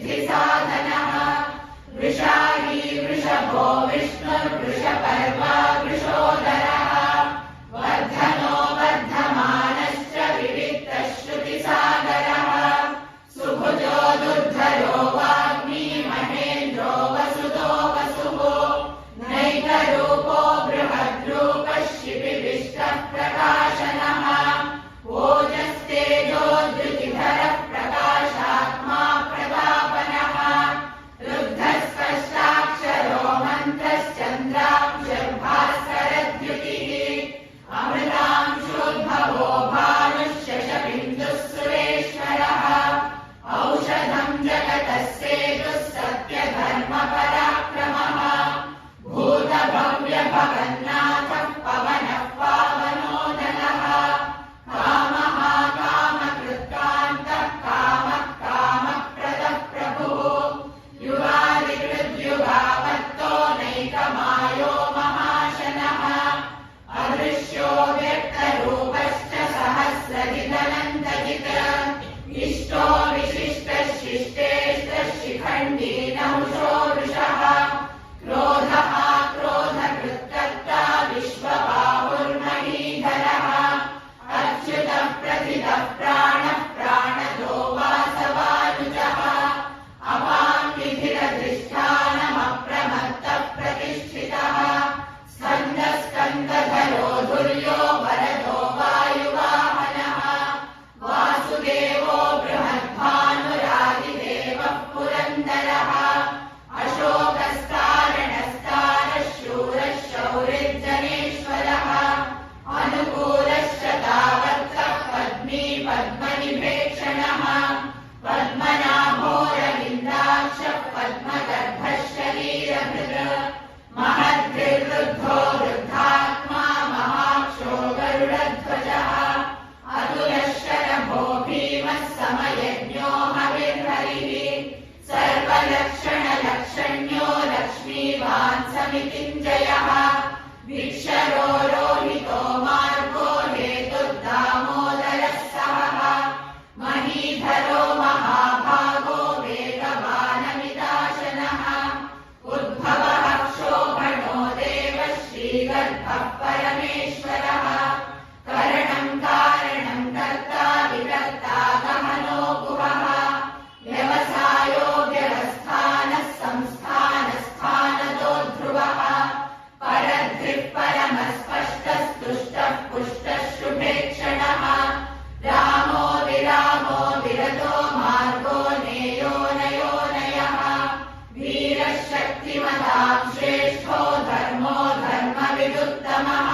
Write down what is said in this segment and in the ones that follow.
सिद्धिसाधनः वृषाही वृषभो विष्णुर्वृषपर्वा वृषोदरः वर्धनो वर्धमानश्च विविक्तः श्रुतिसागरः सुभुजो दुर्धरो वाग्मी महेन्द्रो वसुदो वसुः नैकरूपो बृहद्रूपः शिबिविष्टः प्रकाशनः ओजस्तेजो द्युतिधरः प्रकाशात्मा प्रतापनः रुद्धस्पष्टाक्षरो मन्त्रश्चन्द्राक्षर्भास्करद्युतिः अमृतांशोद्भवो भानुश्शशबिन्दुः सुरेश्वरः औषधं जगतः सेतुः सत्यधर्मपराक्रमः भूतभव्यभवन्नाथः पवनः पावनोदनः कामः कामकृत्कान्तः कामः कामप्रदः प्रभुः युगादिकृद्युगापत्तो नैकमायो महाशनः अदृश्यो व्यक्तरूपश्च सहस्रजिदनन्तजित् इष्टो विशिष्टशिष्टेष्टः शिखण्डी नहुषो वृषः क्रोधः क्रोधकृत्कर्ता विश्वबाहुर्महीधरः अच्युतः प्रथितः प्राणः प्राणदो वासवानुजः अपाङ्गिधिरधिष्ठानमप्रमत्तः प्रतिष्ठितः स्कन्दः स्कन्दधरो धुर्यो वरदो वायुवाहनः वासुदेवो बृहद्भानुरादिदेवः पुरन्दरः अशोकस्कारणस्कारः शूरः शौरिर्जनेश्वरः अनुकूलश्च तावत्तः पद्मी पद्मनिभेक्षणः पद्मनाभोरविन्दाक्षः पद्मगर्भः शरीरभृत् महद्भिर्वृद्धो वृद्धात्मा महाक्षो गरुडध्वजः अतुलः शरभो भीमः समयज्ञो हविर्हरिः सर्वलक्षणलक्षण्यो लक्ष्मीवान् समितिञ्जयः वीक्षरो रोहितो मार्गो हेतुर्दामोदरः सहः महीधरो महाभागो वेगवानमिदाशनः उद्भवः क्षोभणो देवः श्रीगर्भः परमेश्वरः करणं कारणं कर्ता विकर्ता गहनो गुहः व्यवसायो व्यवस्थानः संस्थानस्थानदो ध्रुवः परद्भिः परमस्पष्टस्तुष्टः पुष्टः शुभेक्षणः रामो विरामो विरतो मार्गो नेयो नयोनयः वीरः शक्तिमतां श्रेष्ठो धर्मो धर्मविदुत्तमः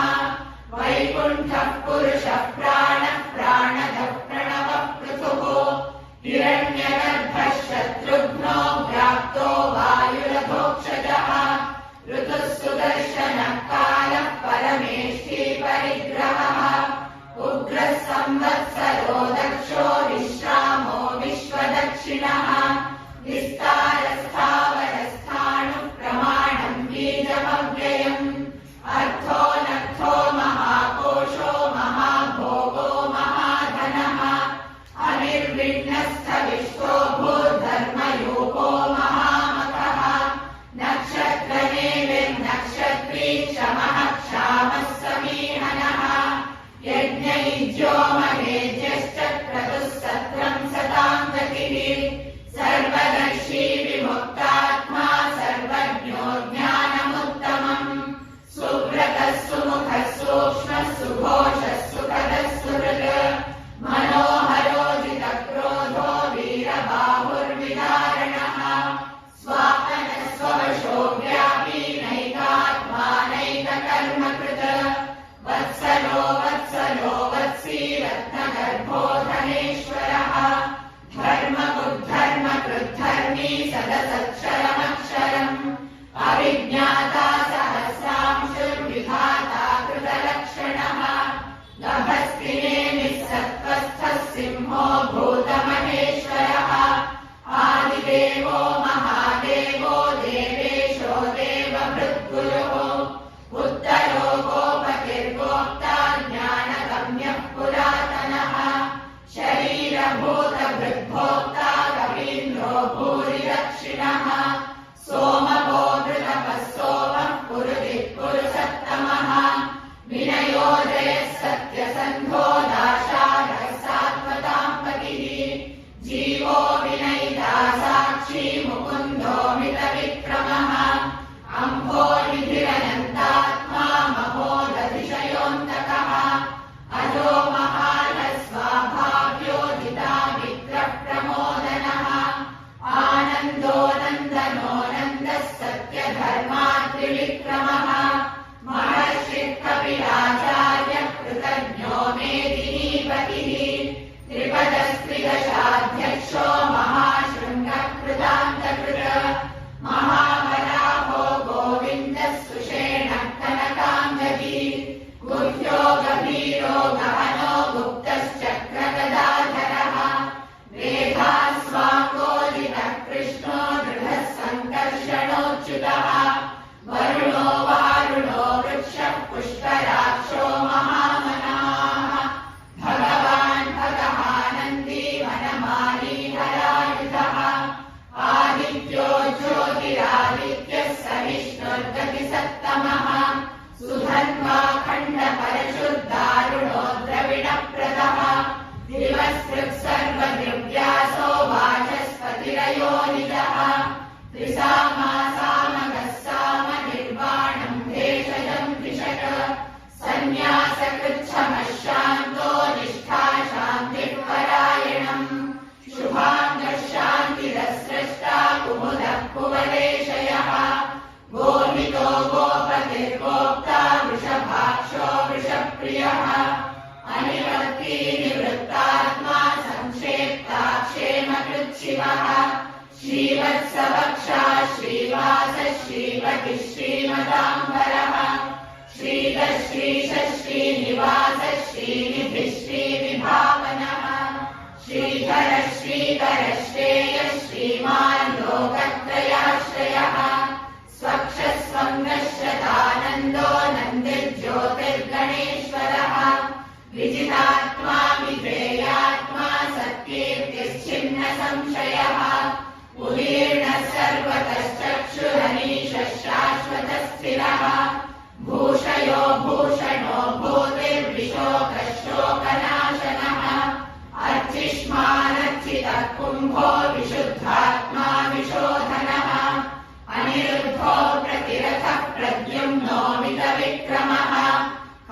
वैकुण्ठः पुरुषः प्राणः प्राणदः प्रणवः पृथुः हिरण्यगर्भः शत्रुघ्नो व्याप्तो वायुरधोक्षजः ऋतुः सुदर्शनः कालः परमेष्ठी परिग्रहः उग्रः संवत्सरो दक्षो विश्रामो विश्वदक्षिणः विस्तारस्थावरस्थाणुः प्रमाणं बीजमव्ययम् अर्थो नर्थो महाकोशो महाभोगो महाधनः अनिर्विण्णस्थविष्टो भूर्धर्मयूपो महामखः नक्षत्रनेमिर्नक्षत्री क्षमः क्षामः समीहनः यज्ञयुज्यो महेज्यश्च क्रतुः सत्रं सतां गतिः सर्वदर्शी विमुक्तात्मा सर्वज्ञो ज्ञानमुत्तमम् सुव्रतः सुमुखः सूक्ष्मः सुघोषः सुखदः सुहृत् मनोहरो जितक्रोधो वीरबाहुर्विदारणः स्वापनः स्ववशो व्यापी नैकात्मा नैककर्मकृत् वत्सलो वत्सलो वत्सी रत्नगर्भो धनेश्वरः धर्मकृद्धर्मी सदसक्षरमक्षरम् अविज्ञाता सहस्रांशुर्विधाता कृतलक्षणः गभस्तिनेमिः सत्त्वस्थः सिंहो भूतमहेश्वरः आदिदेवो महादेवो देवेशो देवभृद्गुरुः उत्तरो गोपतिर्गोप्ता ज्ञानगम्यः पुरातनः शरीरभूतभृद्भोक्ता कवीन्द्रो भूरि साक्षी मुकुन्दोऽमितविक्रमः अम्भोनिधिरनन्तात्मा महोदधिशयोऽन्तकः अजो महानः स्वाभाव्योदिताविग्रहप्रमोदनः आनन्दो नन्दनो नन्दः सत्यधर्मात्रिविक्रमः महर्षिः कपिलाचार्यः कृतज्ञो मेदिनीपतिः त्रिपदस्त्रिदशाध्यक्षो महाशृङ्गः कृतान्तकृत महावराहो गोविन्दः सुषेणः कनकाङ्गदी गुह्यो गभीरो गहनो गुप्तश्चक्रगदाधरः वेदास्वाङ्गोदितः कृष्णो दृढः सङ्कर्षणोच्युतः वरुणो वारुणो वृक्षः पुष्कराक्षो महामनाः भगवान् भगवानन्दी वनमाली हरायुधः आदित्यो ज्योतिरादित्यः स विष्णुर्गतिसत्तमः सुधन्वा खण्डपरशुर्दारुणो द्रविणप्रदः दिवसृक् सर्वदिव्यासो वाचस्पतिरयोनिजः त्रिसामा सामगः सामनिर्वाणम् भेषजम् त्रिषट् सन्न्यासकृच्छमशान्तो निष्ठा शान्तिः परायणम् शुभाङ्गः शान्तिरस्रष्टा कुमुदः कुवलेशयः गोहितो गोपतिर्गोप्ता वृषभाक्षो वृषप्रियः अनिवर्ती निवृत्तात्मा संक्षेप्ता क्षेमकृच्छिवः श्रीवत्सवक्षा श्रीवासः श्रीपतिः श्रीमदाम्बरः श्रीधः श्रीशः श्रीनिवासः श्रीनिधिः श्रीविभावनः श्रीधरः श्रीकरः श्रेयः श्रीमान् लोकत्रयाश्रयः स्वक्षः स्वङ्गश्रतानन्दो नन्दिर्ज्योतिर्गणेश्वरः विजितात्मा विधेयात्मा सत्कीर्तिश्चिन्न संशयः उदीर्णः सर्वतश्चक्षुरनीशः शाश्वतः स्थिरः भूषयो भूषणो भूतिर्विशोकः शोकनाशनः अर्चिष्मानर्चितः कुम्भो विशुद्धात्मा विशोधनः अनिरुद्धो प्रतिरथः प्रद्युम्नो मितविक्रमः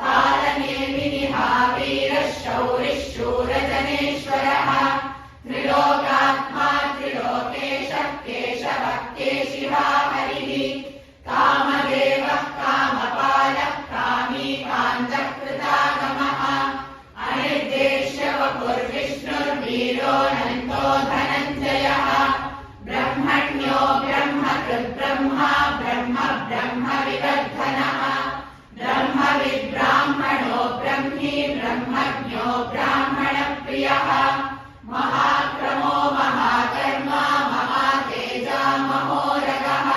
कालनेमिनिः वीरः शौरिः शूरजनेश्वरः त्रिलोकात्मा त्रिलोकेशः केशवः केशिहा हरिः कामदेवः कामपालः कामी कान्तकृतागमः अनिर्देश्य वपुर्विष्णुर्वीरोऽनन्तो धनञ्जयः ब्रह्मण्यो ब्रह्मकृद्ब्रह्मा ब्रह्म ब्रह्म विवर्धनः ब्रह्मविद्ब्राह्मणो ब्रह्मी ब्रह्मज्ञो ब्राह्मणप्रियः महाक्रमो महाकर्मा महातेजा महोरगः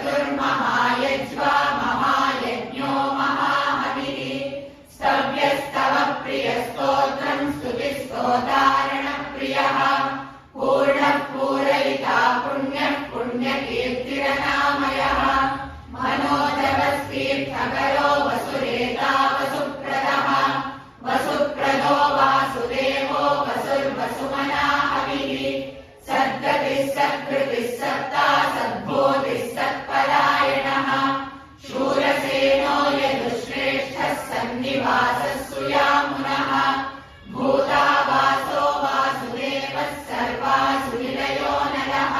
महाक्रतुर्महायज्वा महायज्ञो महाहविः स्तव्यस्तव प्रियस्तोत्रम् स्तुतिस्तोतारणप्रियः पूर्णः पूरयिता पुण्यः पुण्यकीर्तिरनामयः मनोजवस्तीर्थकरो वसुरेता वसुप्रदः वसुप्रदो वासुदेवो वसुर्वसुमना हविः सद्गतिः सत्कृतिः सत्ता सद्बोधिः सत्परायणः शूरसेनो यदुश्रेष्ठः सन्निवासः सुयामुनः भूतावासो वासुदेवः सर्वासुनिलयो नरः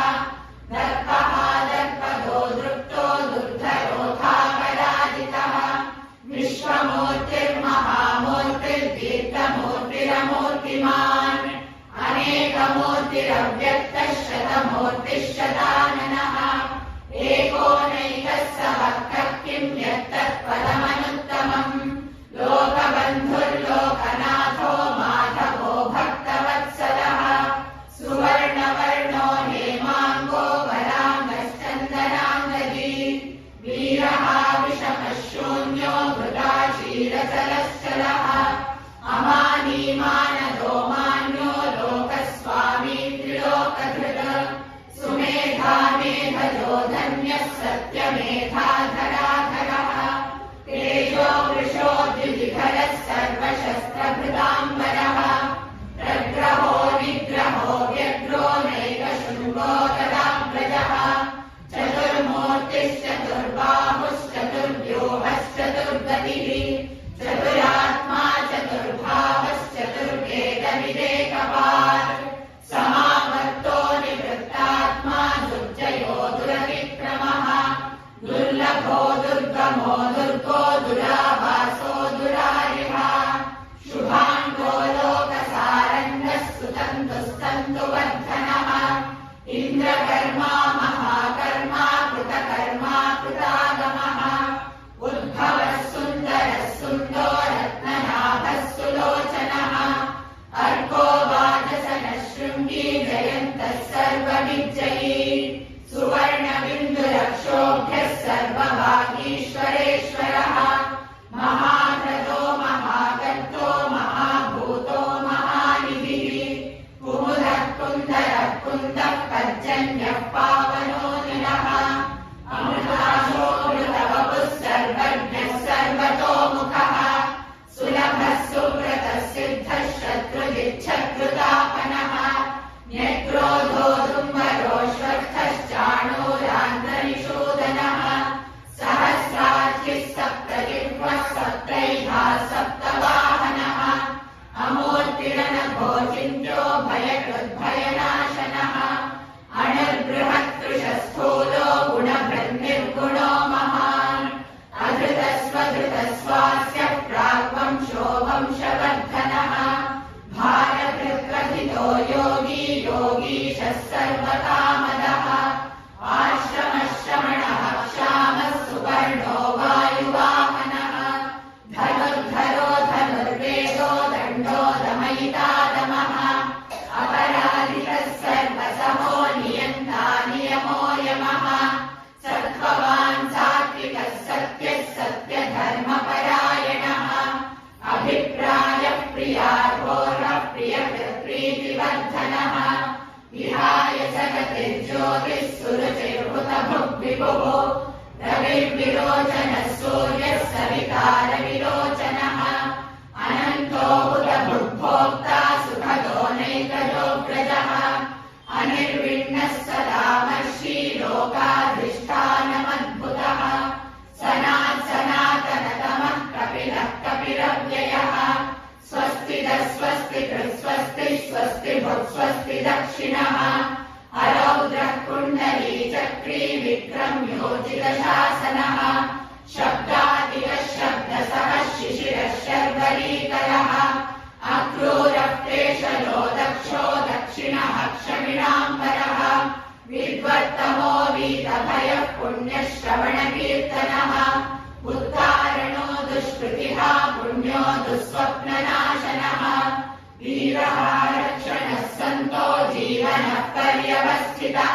दर्पः दर्पदो दृप्तो दुर्धरोधापराजितः विश्वमूर्तिर्महामूर्तिर्दीर्घमूर्तिरमूर्तिमान् अनेकमूर्तिरव्यक्तः शतमूर्तिः शताननः एकोनैकः सवक्तः किं यत्तत्पदमनुत्तमम् लोकबन्धुर्लोकनाथो माधवो भक्तवत्सलः सुवर्णवर्णो हेमाङ्गो वराङ्गश्चन्दनाङ्गदी वीरः विषमः शून्यो मृगा क्षीरचलश्चलः अमानीमानदो मान्यो लोकस्वामी त्रिलोकधृत सुमेधा मेधजो धन्यः सत्यमेधाधराधरः तेजो वृषो द्विविधरः सर्वशस्त्रभृताम्बरः प्रग्रहो निग्रहो व्यग्रो नैकशृङ्गो पर्जन्यः पावनो निलः अमृताशोऽमृतवपुः सर्वज्ञः सर्वतोमुखः सुलभः सुव्रतः सिद्धः शत्रुजिच्छत्रुतापनः न्यक्रोधो दुम्बरोऽश्वत्थश्चाणूरान्तरिषूदनः सहस्रार्चिः सप्तजिह्वः सप्तैधा सप्तवाहनः अमूर्तिरनघो चिन्त्यो भयकृद्भयनाशनः अणुर्बृहत्कृशस्थूलो गुणभृन्निर्गुणो महान् अधृतस्वधृतस्वास्य प्राग्वंशो वंशवर्धनः भारभृत्कथितो योगी योगीशः सर्वकामदः आश्रमश्रमणः क्षामः सुपर्णो वायुवाहनः धनुर्धरो धनुर्वेदो दण्डो दमयितादमः अपराधितः सर्वसमो नियन्ता नियमो यमः सत्त्ववान् सात्विकः सत्यः सत्यधर्मपरायणः अभिप्रायः प्रियार्होर्प्रियकृत्प्रीतिवर्धनः विहाय जगतिर्ज्योतिः सुरुचिर्भुतभुग्विभुः रविर्विरोचनः सूर्यः सवितारविरोचनः अनन्तो बुधभुग्भोक्ता सुखदो नैकजोऽग्रजः अनिर्विण्णः सदा मर्षि लोकाधिष्ठानमद्भुतः सनातनतमः कपिलः कपिरव्ययः स्वस्तिदः स्वस्तिकृत् स्वस्तिः स्वस्तिभुक् स्वस्ति दक्षिणः अरौद्रः कुण्डली चक्री विक्रम्योजितशासनः शब्दादिकः शब्दसः शिशिरः शर्वरीकरः अक्रूरः प्रेषलो दक्षो दक्षिणः क्षमिणाम्बरः विद्वत्तमो वीतभयः पुण्यः श्रवणकीर्तनः उत्तारणो दुष्कृतिः पुण्यो दुःस्वप्ननाशनः वीरः रक्षणः सन्तो जीवनः पर्यवस्थितः